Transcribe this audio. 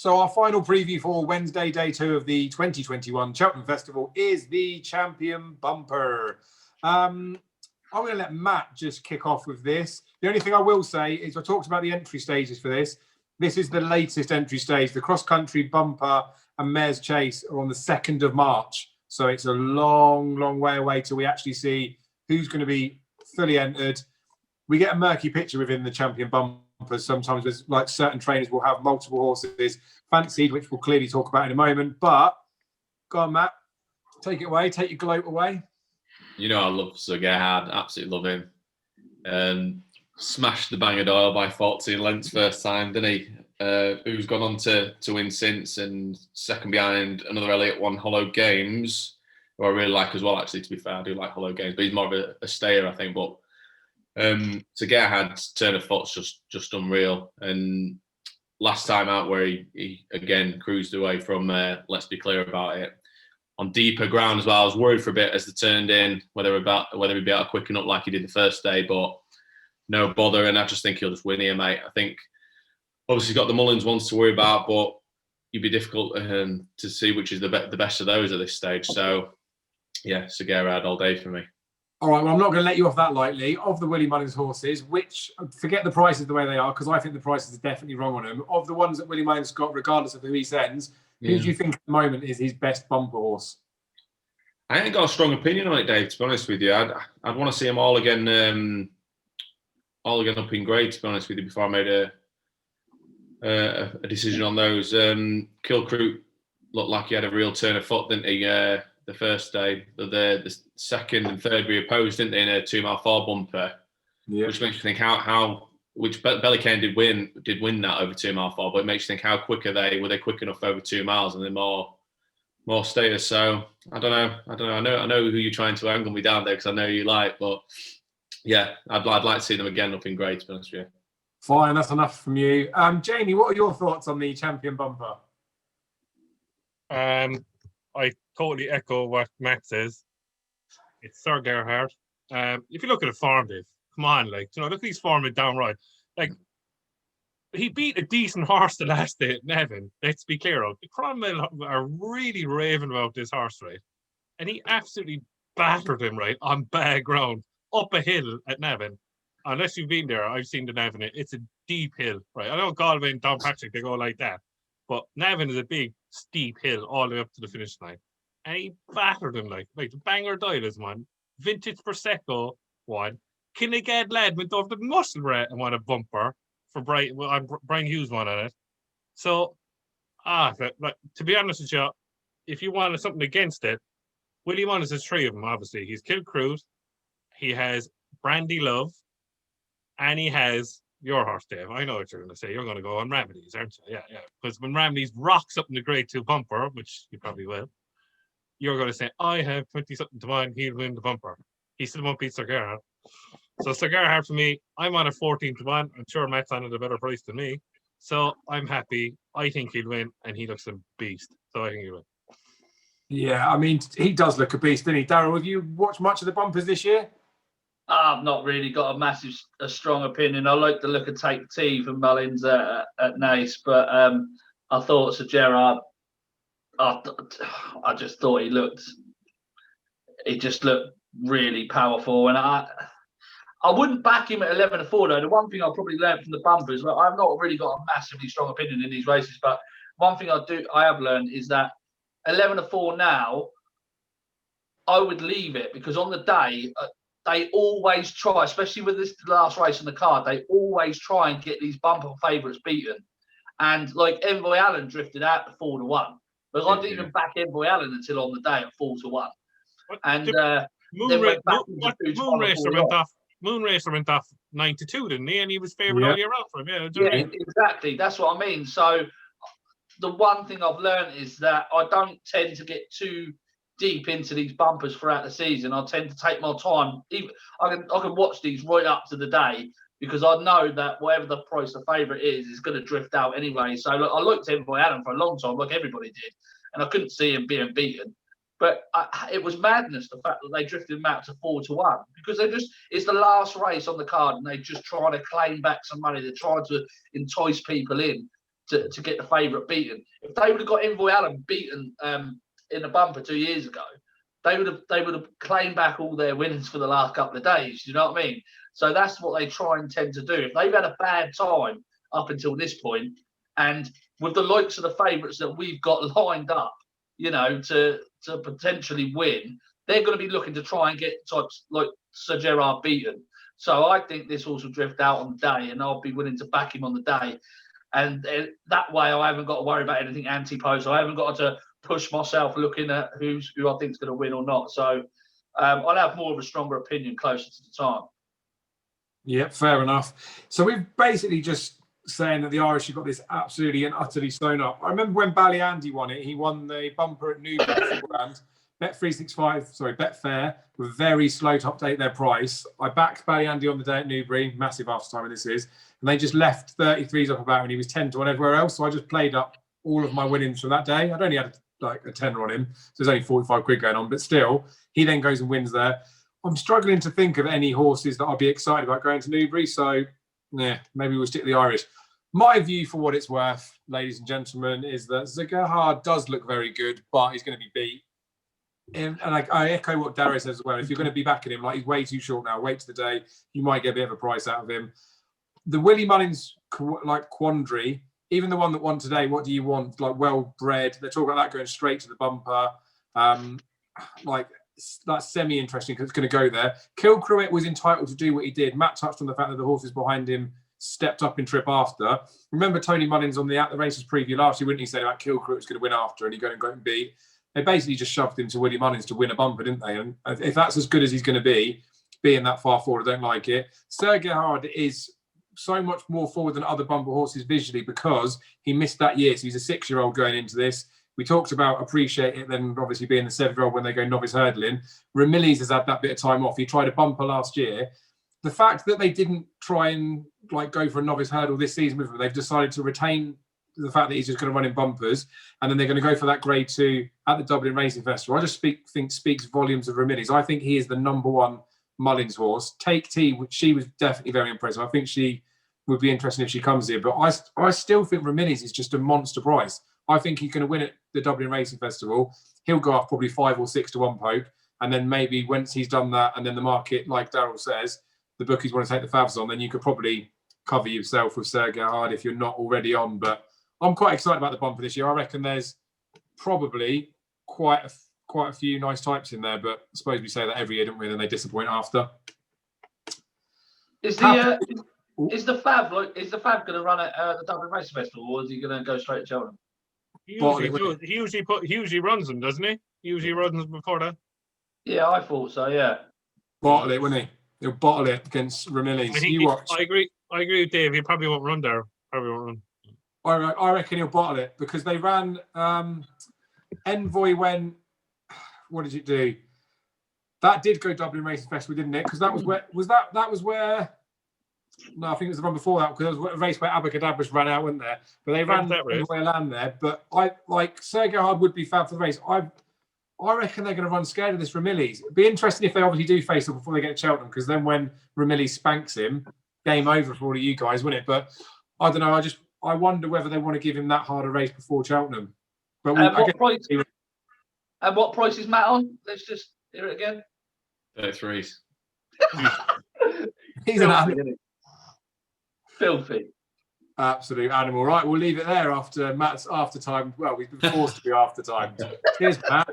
So our final preview for Wednesday, day 2 of the 2021 Cheltenham Festival is the Champion Bumper. I'm going to let Matt just kick off with this. The only thing I will say is I talked about the entry stages for this. This is the latest entry stage. The cross-country bumper and Mayor's Chase are on the 2nd of March. So it's a long, long way away till we actually see who's going to be fully entered. We get a murky picture within the Champion Bumper. Sometimes there's like certain trainers will have multiple horses fancied, which we'll clearly talk about in a moment. But go on, Matt, take it away, take your gloat away. You know I love Sir Gerhard, absolutely love him. Smashed the Bangor Doyle by 14 lengths first time, didn't he? Who's gone on to win since, and second behind another Elliott one, Hollow Games, who I really like as well, actually, to be fair. I do like Hollow Games, but he's more of a stayer, I think. But to Gerhard's turn of foot's just unreal. And last time out where he again cruised away from, let's be clear about it, on deeper ground as well. I was worried for a bit as they turned in, whether he'd be able to quicken up like he did the first day, but no bother. And I just think he'll just win here, mate. I think obviously he's got the Mullins ones to worry about, but it'd be difficult to see which is the best of those at this stage. So yeah, Sir Gerhard all day for me. All right, well, I'm not going to let you off that lightly. Of the Willie Mullins horses, which, forget the prices the way they are, because I think the prices are definitely wrong on them. Of the ones that Willie Mullins got, regardless of who he sends, who do you think at the moment is his best bumper horse? I ain't got a strong opinion on it, Dave, to be honest with you. I'd want to see them all again up in grade, to be honest with you, before I made a decision on those. Kilcroot looked like he had a real turn of foot, didn't he? The first day, the second and third we opposed, didn't they, in a 2 mile 4 bumper, which makes you think which Bellicane did win that over 2 mile 4, but it makes you think how quick are they? Were they quick enough over 2 miles, and they're more status? So I don't know. I know who you're trying to angle me down there, because I know you like, but yeah, I'd like to see them again up in grade, to be honest with you. Fine, that's enough from you. Jamie, what are your thoughts on the Champion Bumper? I totally echo what Matt says. It's Sir Gerhard. If you look at the form, Dave, come on, look at his form at downright. Like, he beat a decent horse the last day at Nevin. Let's be clear. The Cromwell are really raving about this horse, right? And he absolutely battered him, right, on bad ground, up a hill at Nevin. Unless you've been there, I've seen the Nevin. It's a deep hill, right? I know Galway and Downpatrick, they go like that. But Nevin is a big, steep hill all the way up to the finish line. And he battered him like the Bangor Doyle is one. Vintage Prosecco one. Kinnegad Lad went over the Muscle Rat and won a bumper for Brian Hughes one on it. So, to be honest with you, if you wanted something against it, Willie Mullins has 3 of them, obviously. He's Kilcruit, he has Brandy Love, and he has your horse, Dave. I know what you're going to say. You're going to go on Ramadies, aren't you? Yeah. Because when Ramadies rocks up in the grade 2 bumper, which you probably will, you're going to say, I have 20-something to mine, he'll win the bumper. He still won't beat Sir Gerhard. So Sir Gerhard, for me, I'm on a 14 to 1. I'm sure Matt's on at a better price than me. So I'm happy. I think he'll win, and he looks a beast. So I think he'll win. Yeah, I mean, he does look a beast, doesn't he? Darryl, have you watched much of the bumpers this year? I've not really got a strong opinion. I like the look of Take T from Mullins at Naas, but I thought Sir Gerhard, I just thought he just looked really powerful, and I wouldn't back him at 11-4 though. The one thing I probably learned from the bumpers, well, I've not really got a massively strong opinion in these races, but one thing I have learned is that 11-4 now, I would leave it, because on the day they always try, especially with this last race on the card, they always try and get these bumper favourites beaten. And like Envoy Allen drifted out to 4-1. But I didn't even back Envoy Allen until on the day at 4-1. And Moonracer went off 9-2, didn't he? And he was favoured all year round for him. Yeah, exactly. That's what I mean. So the one thing I've learned is that I don't tend to get too deep into these bumpers throughout the season. I tend to take my time. I can watch these right up to the day, because I know that whatever the price the favourite is going to drift out anyway. So look, I looked at Envoy Allen for a long time, like everybody did, and I couldn't see him being beaten. But it was madness, the fact that they drifted him out to 4-1, because it's the last race on the card, and they're just trying to claim back some money. They're trying to entice people in to get the favourite beaten. If they would have got Envoy Allen beaten in the bumper 2 years ago, they would have claimed back all their winnings for the last couple of days. You know what I mean? So that's what they try and tend to do. If they've had a bad time up until this point, and with the likes of the favourites that we've got lined up, you know, to potentially win, they're going to be looking to try and get types like Sir Gerard beaten. So I think this horse will drift out on the day, and I'll be willing to back him on the day. And that way, I haven't got to worry about anything anti-post. I haven't got to push myself looking at who I think is going to win or not. So I'll have more of a stronger opinion closer to the time. Yeah, fair enough. So we've basically just saying that the Irish have got this absolutely and utterly sewn up. I remember when Ballyandy won it, he won the bumper at Newbury beforehand. Betfair were very slow to update their price. I backed Ballyandy on the day at Newbury, massive after time this is, and they just left 33s up about when he was 10 to 1 everywhere else. So I just played up all of my winnings from that day. I'd only had like a tenner on him, so there's only 45 quid going on, but still, he then goes and wins there. I'm struggling to think of any horses that I'll be excited about going to Newbury, so yeah, maybe we'll stick to the Irish. My view, for what it's worth, ladies and gentlemen, is that Zagerhard does look very good, but he's going to be beat. And I echo what Darrow says as well. If you're going to be backing him, like, he's way too short now, wait to the day, you might get a bit of a price out of him. The Willie Mullins quandary, even the one that won today, what do you want? Like, well bred. They're talking about that going straight to the bumper. That's semi-interesting because it's going to go there. Kilcruit was entitled to do what he did. Matt touched on the fact that the horses behind him stepped up in trip after. Remember Tony Mullins on the At the Races preview last year, wouldn't he say about Kilcruit was going to win after and he go and beat? They basically just shoved him to Willie Mullins to win a bumper, didn't they? And if that's as good as he's going to be, being that far forward, I don't like it. Sir Gerhard is so much more forward than other bumper horses visually because he missed that year. So he's a 6-year-old going into this. We talked about appreciate it, then obviously being the 7-year-old when they go novice hurdling. Ramillies has had that bit of time off. He tried a bumper last year. The fact that they didn't try and go for a novice hurdle this season with him, they've decided to retain the fact that he's just going to run in bumpers, and then they're going to go for that grade 2 at the Dublin Racing Festival. I just think speaks volumes of Ramillies. I think he is the number one Mullins horse. Take T, she was definitely very impressive. I think she would be interesting if she comes here, but I still think Ramillies is just a monster price. I think he's going to win at the Dublin Racing Festival. He'll go up probably 5 or 6 to 1 poke, and then maybe once he's done that, and then the market, like Darryl says, the bookies want to take the favs on, then you could probably cover yourself with Sir Gerhard if you're not already on. But I'm quite excited about the bumper this year. I reckon there's probably quite a few nice types in there, but I suppose we say that every year, don't we? And then they disappoint after. Is the Fab going to run at the Dublin Racing Festival, or is he going to go straight to Cheltenham? He usually runs them, doesn't he? He usually runs them before that. Yeah, I thought so. Yeah. Bottle it, wouldn't he? He'll bottle it against Ramillies. You watch. I agree with Dave. He probably won't run there. I reckon he'll bottle it because they ran Envoy when. What did it do? That did go Dublin Racing Festival, didn't it? Because that was where. No, I think it was the run before that because it was a race where Abacadabras ran out, wasn't there? But they ran Envoy Land there. But I like Sir Gerhard would be fab for the race. I reckon they're going to run scared of this Ramillies. It'd be interesting if they obviously do face him before they get to Cheltenham, because then when Ramillies spanks him, game over for all of you guys, wouldn't it? But I don't know. I wonder whether they want to give him that harder race before Cheltenham. But what price is Matt on? Let's just hear it again. 33s. He's an animal. Filthy. Absolute animal. Right, we'll leave it there after Matt's after time. Well, we've been forced to be after time. Cheers, Matt.